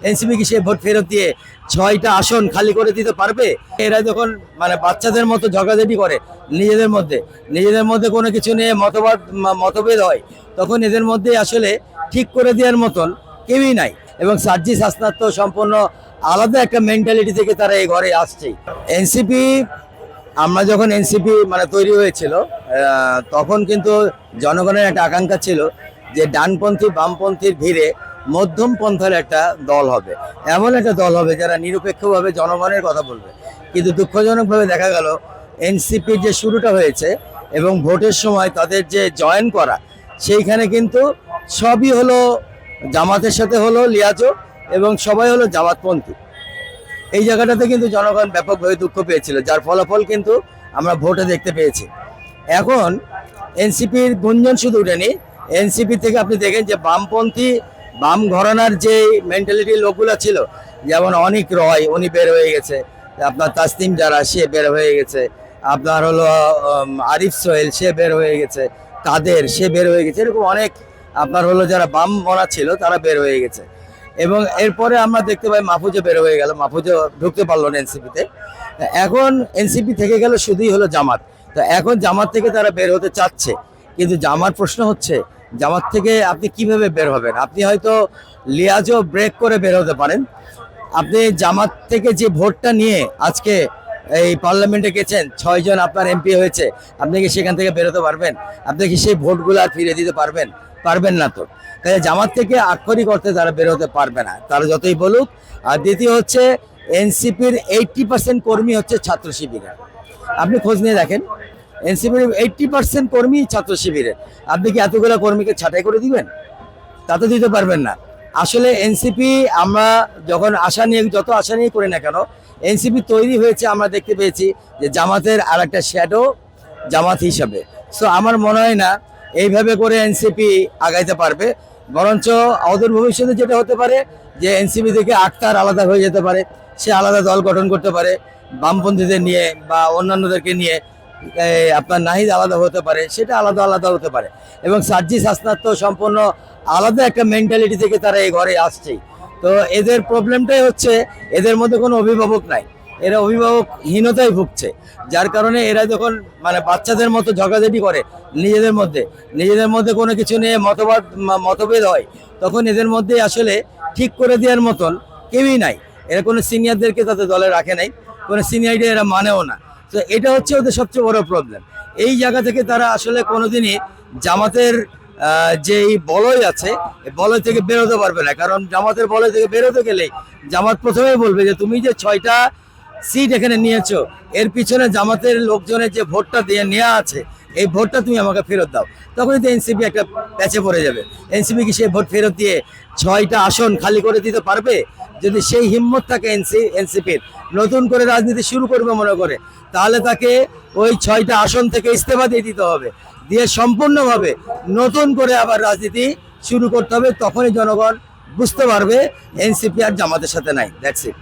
NCP কি সেই vote ফেরত দিয়ে 6টা আসন খালি করে দিতে পারবে? এরা যখন মানে বাচ্চাদের মতো ঝগড়াঝাটি করে নিজেদের মধ্যে কোনো কিছু নিয়ে মতভেদ হয়, তখন এদের মধ্যে আসলে ঠিক করে দেওয়ার মতন কেউই নাই। এবং সার্জিস হাসনাত তো সম্পূর্ণ আলাদা একটা মেন্টালিটি থেকে তারা এই ঘরে আসছে। এনসিপি, আমরা যখন এনসিপি মানে তৈরি হয়েছিল, তখন কিন্তু জনগণের একটা আকাঙ্ক্ষা ছিল যে ডানপন্থী বামপন্থীর ভিড়ে মধ্যম পন্থার একটা দল হবে, এমন একটা দল হবে যারা নিরপেক্ষভাবে জনগণের কথা বলবে। কিন্তু দুঃখজনকভাবে দেখা গেল এনসিপির যে শুরুটা হয়েছে এবং ভোটের সময় তাদের যে জয়েন করা, সেইখানে কিন্তু সবই হলো জামাতের সাথে হলো লিয়াজো, এবং সবাই হলো জামাতপন্থী। এই জায়গাটাতে কিন্তু জনগণ ব্যাপকভাবে দুঃখ পেয়েছিল, যার ফলাফল কিন্তু আমরা ভোটে দেখতে পেয়েছি। এখন এনসিপির গুঞ্জন শুধু উঠেনি, এনসিপি থেকে আপনি দেখেন যে বামপন্থী বাম ঘরানার যে মেন্টালিটির লোকগুলো ছিল, যেমন অনিক রয় উনি বের হয়ে গেছে, আপনার তাসনিম যারা সে বের হয়ে গেছে, আপনার হলো আরিফ সোহেল সে বের হয়ে গেছে, কাদের সে বের হয়ে গেছে, এরকম অনেক আপনার হলো যারা বাম মনা ছিল তারা বের হয়ে গেছে। এবং এরপরে আমরা দেখতে পাই মাহফুজও বের হয়ে গেল, মাহফুজও ঢুকতে পারলো না এনসিপিতে। এখন এনসিপি থেকে গেল শুধুই হলো জামাত। তো এখন জামাত থেকে তারা বের হতে চাচ্ছে, কিন্তু জামাত প্রশ্ন হচ্ছে জামাত থেকে আপনি কিভাবে বের হবেন? আপনি হয়তো লিয়াজও ব্রেক করে বের হতে পারেন। আপনি জামাত থেকে যে ভোটটা নিয়ে আজকে এই পার্লামেন্টে গেছেন, 6 জন আপনার এমপি হয়েছে, আপনি কি সেখান থেকে বেরোতে পারবেন? আপনি কি সেই ভোটগুলো আর ফিরে দিতে পারবেন? পারবেন না তো। তাই জামাত থেকে আক্ষরিক অর্থে তারা বেরোতে পারবে না, তারা যতই বলুক। আর দ্বিতীয় হচ্ছে এনসিপির 80% কর্মী হচ্ছে ছাত্র শিবিরের। আপনি খোঁজ নিয়ে দেখেন, এনসিপির 80% কর্মী ছাত্র শিবিরের। আপনি কি এতগুলো কর্মীকে ছাঁটাই করে দিবেন? তা তো দিতে পারবেন না। আসলে এনসিপি আমরা যখন যত আশা নিয়ে করি না কেন, এনসিপি তৈরি হয়েছে আমরা দেখতে পেয়েছি যে জামাতের আর একটা শ্যাডো জামাত হিসাবে। সো আমার মনে হয় না এইভাবে করে এনসিপি আগাইতে পারবে। বরঞ্চ অদূর ভবিষ্যতে যেটা হতে পারে যে এনসিপি থেকে আক্তার আলাদা হয়ে যেতে পারে, সে আলাদা দল গঠন করতে পারে বামপন্থীদের নিয়ে বা অন্যান্যদেরকে নিয়ে। আপনার নাহিদ আলাদা হতে পারে, সেটা আলাদা আলাদা হতে পারে। এবং সার্জিস হাসনাত তো সম্পূর্ণ আলাদা একটা মেন্টালিটি থেকে তারা এই ঘরে আসছেই। তো এদের প্রবলেমটাই হচ্ছে এদের মধ্যে কোনো অভিভাবক নাই, এরা অভিভাবকহীনতায় ভুগছে। যার কারণে এরা যখন মানে বাচ্চাদের মতো ঝগড়াঝাটি করে নিজেদের মধ্যে কোনো কিছু নিয়ে মতভেদ হয়, তখন এদের মধ্যে আসলে ঠিক করে দেওয়ার মতন কেউই নাই। এরা কোনো সিনিয়রদেরকে তাদের দলে রাখে নাই, কোনো সিনিয়রিটি এরা মানেও না। তো এটা হচ্ছে ওদের সবচেয়ে বড় প্রবলেম। এই জায়গা থেকে তারা আসলে কোনোদিনই জামাতের যে বলয় আছে, বলয় থেকে বেরোতে পারবে না। কারণ জামাতের বলয় থেকে বেরোতে গেলে জামাত প্রথমেই বলবে যে তুমি যে 6টা সিট এখানে নিয়েছো, এর পিছনে জামাতের লোকজনের যে ভোটটা দিয়ে নেওয়া আছে, এই ভোটটা তুমি আমাকে ফেরত দাও। তখনই তো এনসিপি একটা প্যাচে পড়ে যাবে। এনসিপি কি সেই ভোট ফেরত দিয়ে 6টা আসন খালি করে দিতে পারবে? যদি সেই হিম্মত থাকে এনসিপির নতুন করে রাজনীতি শুরু করবে মনে করে, তাহলে তাকে ওই 6টা আসন থেকে ইস্তফা দিয়ে দিতে হবে, দিয়ে সম্পূর্ণভাবে নতুন করে আবার রাজনীতি শুরু করতে হবে। তখনই জনগণ বুঝতে পারবে এনসিপি আর জামাতের সাথে নাই। That's it.